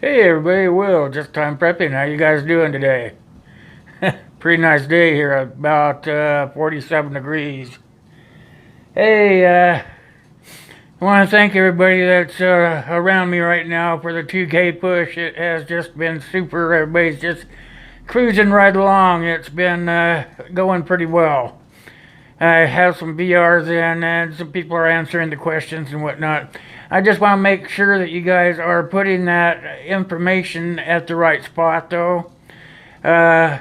Hey everybody, Will, just time prepping. How you guys doing today? Pretty nice day here, about 47 degrees. Hey, I want to thank everybody that's around me right now for the 2K push. It has just been super. Everybody's just cruising right along. It's been going pretty well. I have some VRs in, and some people are answering the questions and whatnot. I just want to make sure that you guys are putting that information at the right spot, though. Uh,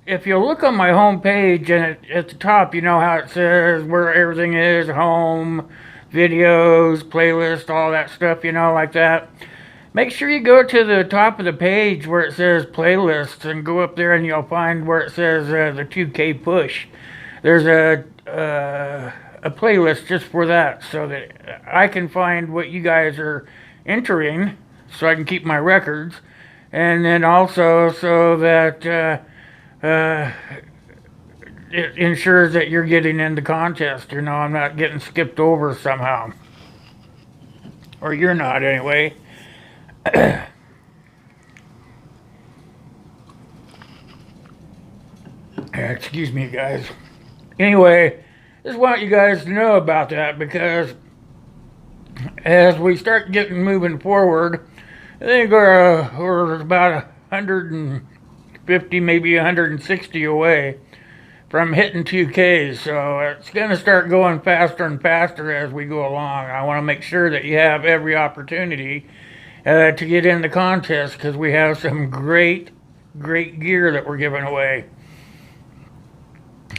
if you look on my home page and at the top, you know how it says where everything is, home, videos, playlist, all that stuff, like that. Make sure you go to the top of the page where it says playlists and go up there and you'll find where it says the 2K push. There's a playlist just for that so that I can find what you guys are entering so I can keep my records, and then also so that it ensures that you're getting in the contest. I'm not getting skipped over somehow, or you're not anyway. Excuse me, guys. Anyway, just want you guys to know about that because as we start getting moving forward, I think we're about 150, maybe 160 away from hitting 2Ks. So it's going to start going faster and faster as we go along. I want to make sure that you have every opportunity to get in the contest because we have some great gear that we're giving away.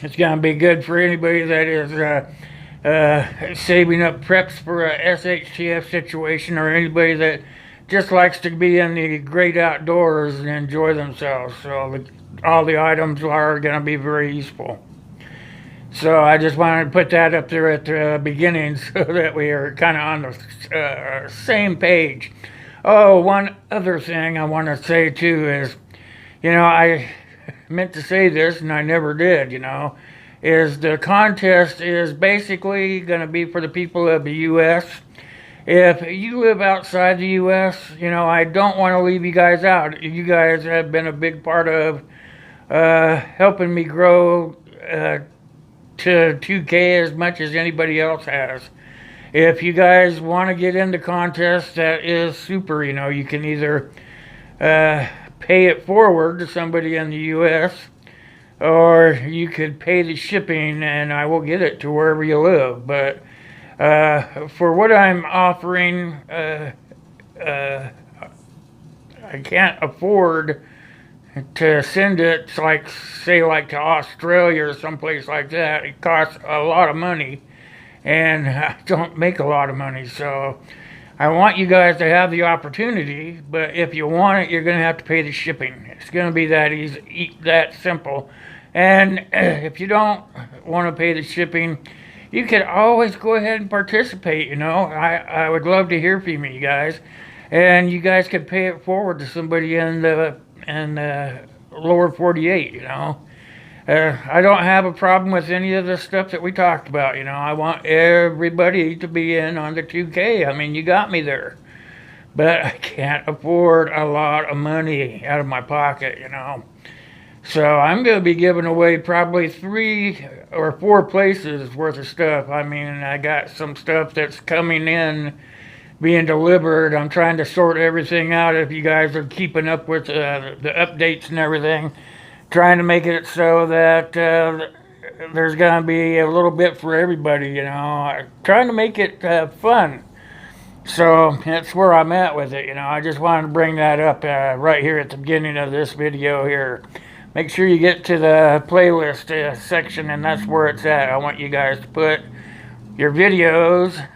It's going to be good for anybody that is saving up preps for a SHTF situation, or anybody that just likes to be in the great outdoors and enjoy themselves. So all the items are going to be very useful. So I just wanted to put that up there at the beginning so that we are kind of on the same page. Oh, one other thing I want to say too is, I meant to say this and I never did, is the contest is basically going to be for the people of the U.S. If you live outside the U.S., I don't want to leave you guys out. You guys have been a big part of helping me grow to 2K as much as anybody else has. If you guys want to get into contests, that is super. You can either pay it forward to somebody in the U.S., or you could pay the shipping and I will get it to wherever you live. But for what I'm offering, I can't afford to send it like to Australia or someplace like that. It costs a lot of money and I don't make a lot of money. So I want you guys to have the opportunity, but if you want it, you're going to have to pay the shipping. It's going to be that easy, that simple. And if you don't want to pay the shipping, you could always go ahead and participate. I would love to hear from you guys, and you guys could pay it forward to somebody in the lower 48. I don't have a problem with any of the stuff that we talked about. I want everybody to be in on the 2K. I mean, you got me there, but I can't afford a lot of money out of my pocket. So I'm going to be giving away probably 3 or 4 places worth of stuff. I mean, I got some stuff that's coming in, being delivered. I'm trying to sort everything out if you guys are keeping up with the updates and everything. Trying to make it so that there's going to be a little bit for everybody, Trying to make it fun. So that's where I'm at with it, I just wanted to bring that up right here at the beginning of this video here. Make sure you get to the playlist section, and that's where it's at. I want you guys to put your videos,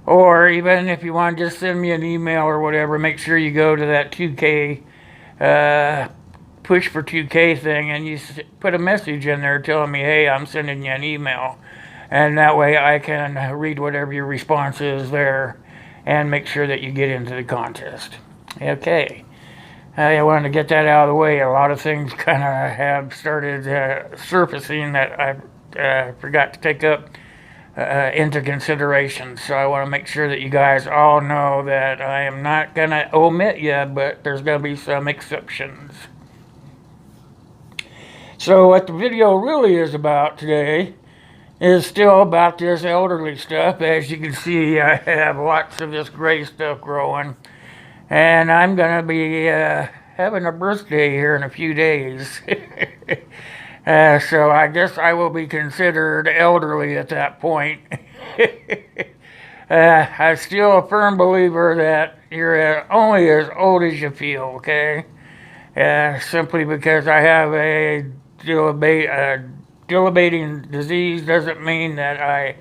or even if you want to just send me an email or whatever, make sure you go to that 2K push for 2K thing and you put a message in there telling me, hey, I'm sending you an email. And that way I can read whatever your response is there and make sure that you get into the contest. Okay. I wanted to get that out of the way. A lot of things kind of have started surfacing that I forgot to take up into consideration. So I want to make sure that you guys all know that I am not going to omit you, but there's going to be some exceptions. So what the video really is about today is still about this elderly stuff. As you can see, I have lots of this gray stuff growing, and I'm going to be having a birthday here in a few days. So I guess I will be considered elderly at that point. I'm still a firm believer that you're only as old as you feel, okay? Simply because I have a debilitating disease doesn't mean that I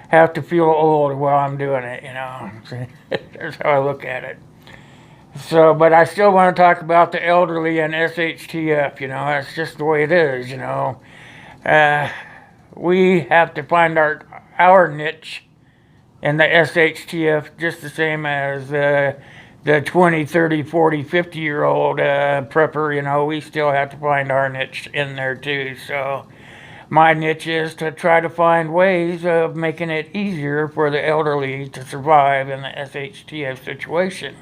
have to feel old while I'm doing it, you know. That's how I look at it. So, but I still want to talk about the elderly and SHTF, you know. That's just the way it is, you know. We have to find our niche in the SHTF just the same as the 20, 30, 40, 50-year-old prepper, you know. We still have to find our niche in there too. So my niche is to try to find ways of making it easier for the elderly to survive in the SHTF situation.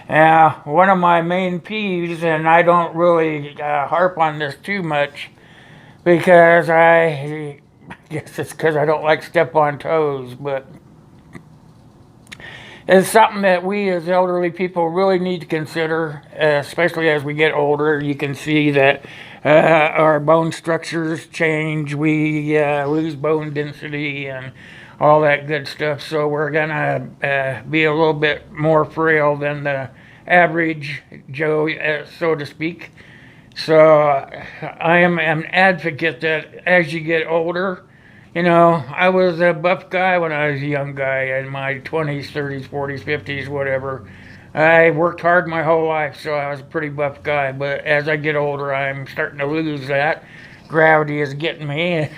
Now, one of my main peeves, and I don't really harp on this too much, because I guess it's because I don't like step on toes, but it's something that we as elderly people really need to consider, especially as we get older. You can see that our bone structures change, we lose bone density and all that good stuff, so we're gonna be a little bit more frail than the average Joe, so to speak. So I am an advocate that as you get older, you know, I was a buff guy when I was a young guy in my 20s, 30s, 40s, 50s, whatever. I worked hard my whole life, so I was a pretty buff guy, but as I get older, I'm starting to lose that. Gravity is getting me.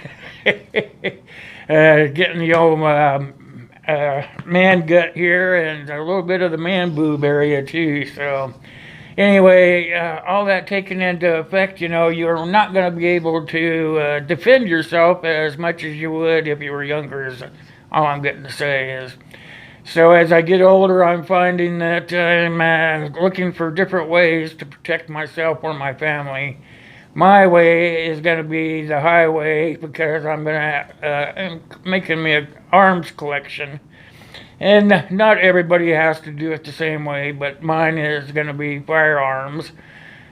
Getting the old man gut here and a little bit of the man boob area too. So anyway, all that taken into effect, you know, you're not going to be able to defend yourself as much as you would if you were younger, is all I'm getting to say is. So as I get older, I'm finding that I'm looking for different ways to protect myself or my family. My way is going to be the highway, because I'm going to making me an arms collection, and not everybody has to do it the same way, but mine is going to be firearms,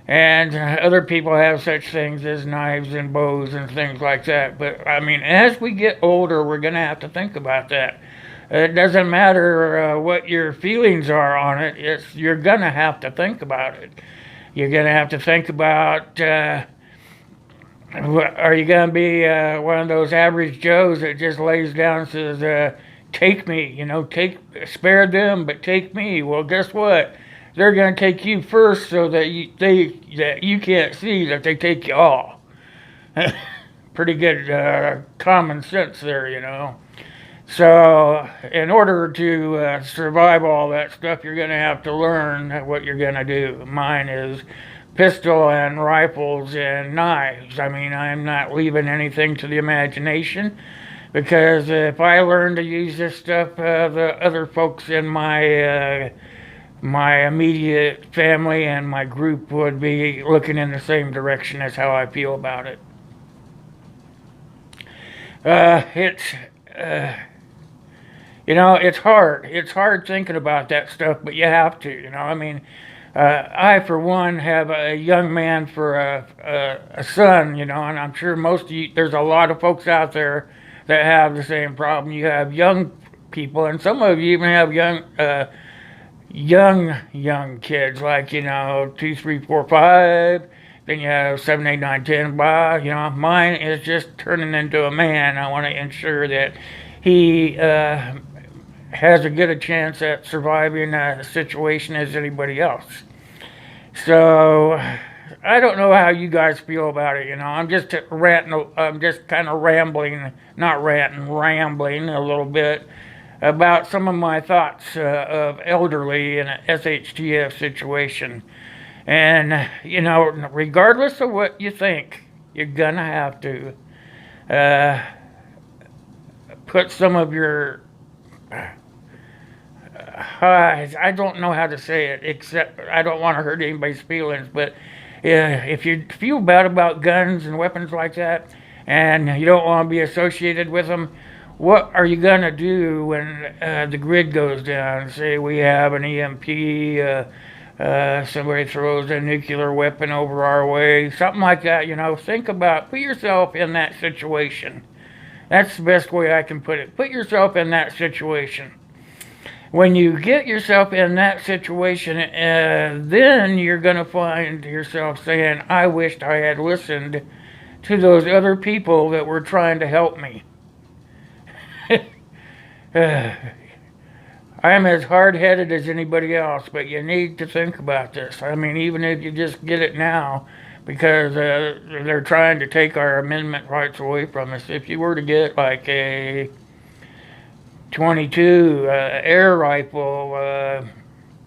and other people have such things as knives and bows and things like that. But I mean, as we get older, we're going to have to think about that. It doesn't matter what your feelings are on it. You're going to have to think about it. You're going to have to think about, are you going to be one of those average Joes that just lays down and says, take me, you know, spare them, but take me. Well, guess what? They're going to take you first so that you can't see that they take you all. Pretty good common sense there, you know. So in order to survive all that stuff, you're going to have to learn what you're going to do. Mine is pistol and rifles and knives. I mean, I'm not leaving anything to the imagination, because if I learn to use this stuff, the other folks in my immediate family and my group would be looking in the same direction as how I feel about it. You know, it's hard. It's hard thinking about that stuff, but you have to, you know. I mean, I, for one, have a young man for a son, you know, and I'm sure most of you, there's a lot of folks out there that have the same problem. You have young people, and some of you even have young kids, like, you know, 2, 3, 4, 5. Then you have 7, 8, 9, 10. Blah, you know, mine is just turning into a man. I want to ensure that he has as good a chance at surviving a situation as anybody else. So I don't know how you guys feel about it. You know, I'm just ranting. I'm just kind of rambling, not ranting, rambling a little bit about some of my thoughts of elderly in a SHTF situation. And you know, regardless of what you think, you're gonna have to put some of your, I don't know how to say it, except I don't want to hurt anybody's feelings, but if you feel bad about guns and weapons like that, and you don't want to be associated with them, what are you going to do when the grid goes down? Say we have an EMP, somebody throws a nuclear weapon over our way, something like that, put yourself in that situation. That's the best way I can put it. Put yourself in that situation. When you get yourself in that situation, then you're going to find yourself saying, I wished I had listened to those other people that were trying to help me. I'm as hard-headed as anybody else, but you need to think about this. I mean, even if you just get it now, because they're trying to take our amendment rights away from us. If you were to get like a 22 air rifle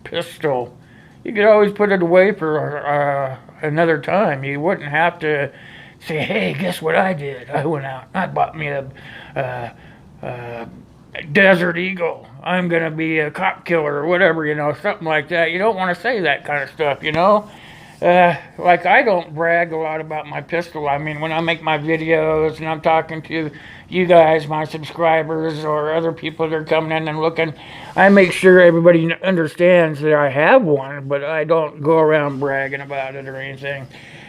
pistol, you could always put it away for another time. You wouldn't have to say, hey, guess what I did? I went out and I bought me a Desert Eagle. I'm going to be a cop killer or whatever, something like that. You don't want to say that kind of stuff, Like, I don't brag a lot about my pistol. I mean, when I make my videos and I'm talking to you guys, my subscribers, or other people that are coming in and looking, I make sure everybody understands that I have one, but I don't go around bragging about it or anything.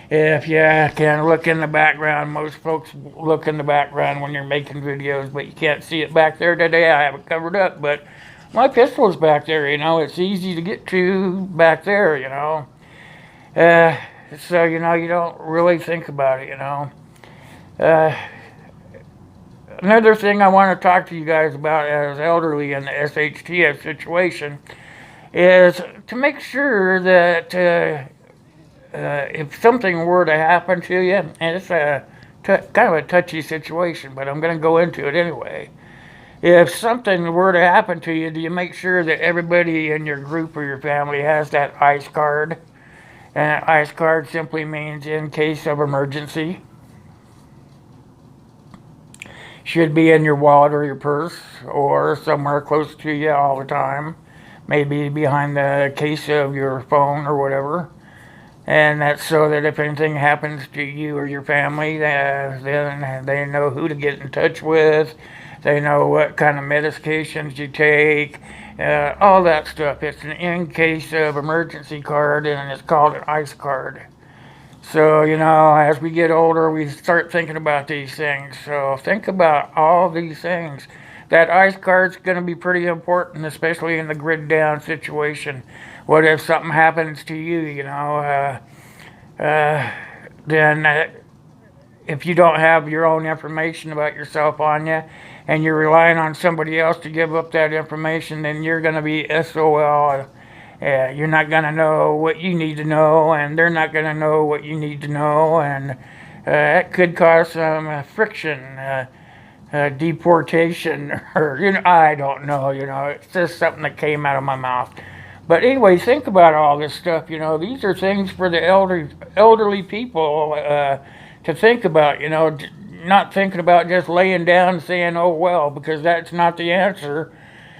If you can look in the background, most folks look in the background when you're making videos, but you can't see it back there today. I have it covered up, but my pistol's back there, It's easy to get to back there, So, you don't really think about it, Another thing I want to talk to you guys about as elderly in the SHTF situation is to make sure that if something were to happen to you, and it's kind of a touchy situation, but I'm going to go into it anyway. If something were to happen to you, do you make sure that everybody in your group or your family has that ICE card? And ICE card simply means in case of emergency. Should be in your wallet or your purse or somewhere close to you all the time. Maybe behind the case of your phone or whatever. And that's so that if anything happens to you or your family, then they know who to get in touch with. They know what kind of medications you take, all that stuff. It's an in case of emergency card, and it's called an ICE card. So, as we get older, we start thinking about these things. So think about all these things. That ICE card's going to be pretty important, especially in the grid down situation. What if something happens to you, then if you don't have your own information about yourself on you, and you're relying on somebody else to give up that information, then you're going to be SOL. You're not going to know what you need to know, and they're not going to know what you need to know, and that could cause some friction, deportation, or, I don't know, it's just something that came out of my mouth. But anyway, think about all this stuff, these are things for the elderly people to think about, not thinking about just laying down and saying, oh, well, because that's not the answer.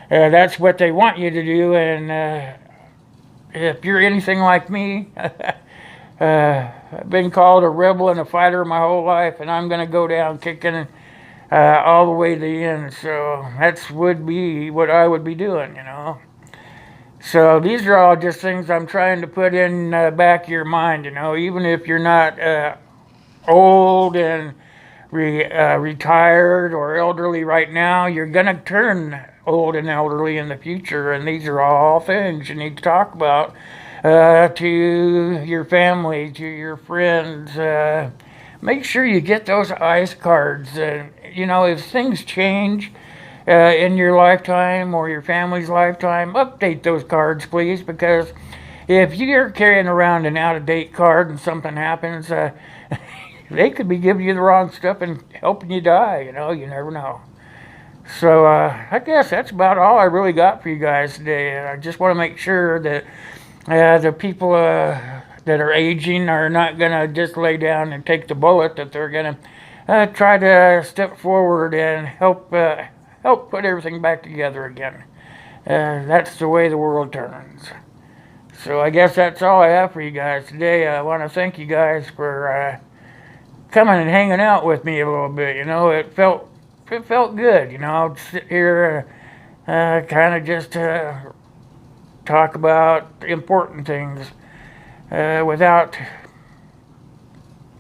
That's what they want you to do, and if you're anything like me, I've been called a rebel and a fighter my whole life, and I'm going to go down kicking all the way to the end. So that's would be what I would be doing, So these are all just things I'm trying to put in the back of your mind, even if you're not old and retired or elderly right now, you're going to turn old and elderly in the future, and these are all things you need to talk about to your family, to your friends. Make sure you get those ICE cards. If things change in your lifetime or your family's lifetime, update those cards, please, because if you're carrying around an out-of-date card and something happens, they could be giving you the wrong stuff and helping you die, you never know. So I guess that's about all I really got for you guys today. I just want to make sure that the people that are aging are not going to just lay down and take the bullet, that they're going to try to step forward and help help put everything back together again. That's the way the world turns. So I guess that's all I have for you guys today. I want to thank you guys for coming and hanging out with me a little bit. It felt good. I'd sit here, kind of just talk about important things without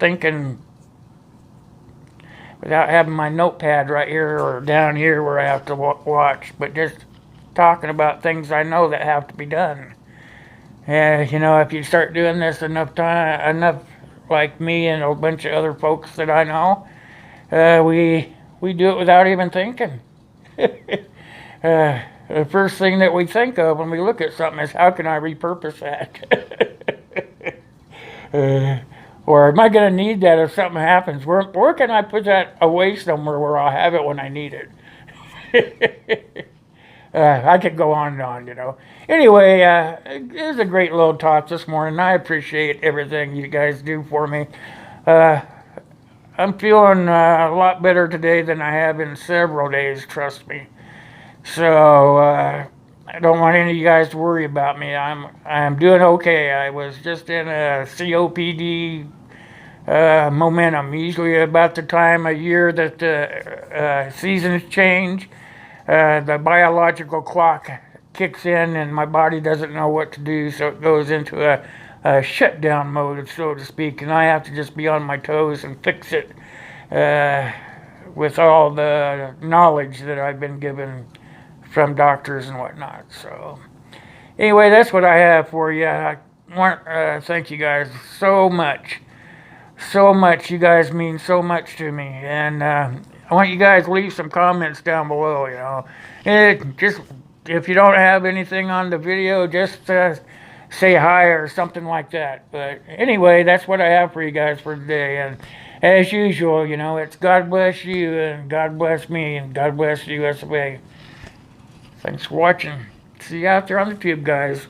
thinking, without having my notepad right here or down here where I have to watch, but just talking about things I know that have to be done. If you start doing this enough like me and a bunch of other folks that I know, we do it without even thinking. The first thing that we think of when we look at something is, how can I repurpose that? Or am I going to need that if something happens? Where can I put that away somewhere where I'll have it when I need it? I could go on and on, Anyway, it was a great little talk this morning. I appreciate everything you guys do for me. I'm feeling a lot better today than I have in several days, trust me. So I don't want any of you guys to worry about me. I'm doing okay. I was just in a COPD momentum. Usually about the time of year that the seasons change, the biological clock kicks in and my body doesn't know what to do, so it goes into a shutdown mode, so to speak, and I have to just be on my toes and fix it with all the knowledge that I've been given from doctors and whatnot. So anyway, that's what I have for you. I want to thank you guys so much. You guys mean so much to me, and I want you guys to leave some comments down below. Just if you don't have anything on the video, just say hi or something like that. But anyway, that's what I have for you guys for today. And as usual, it's God bless you and God bless me and God bless the USA. Thanks for watching. See you out there on the tube, guys.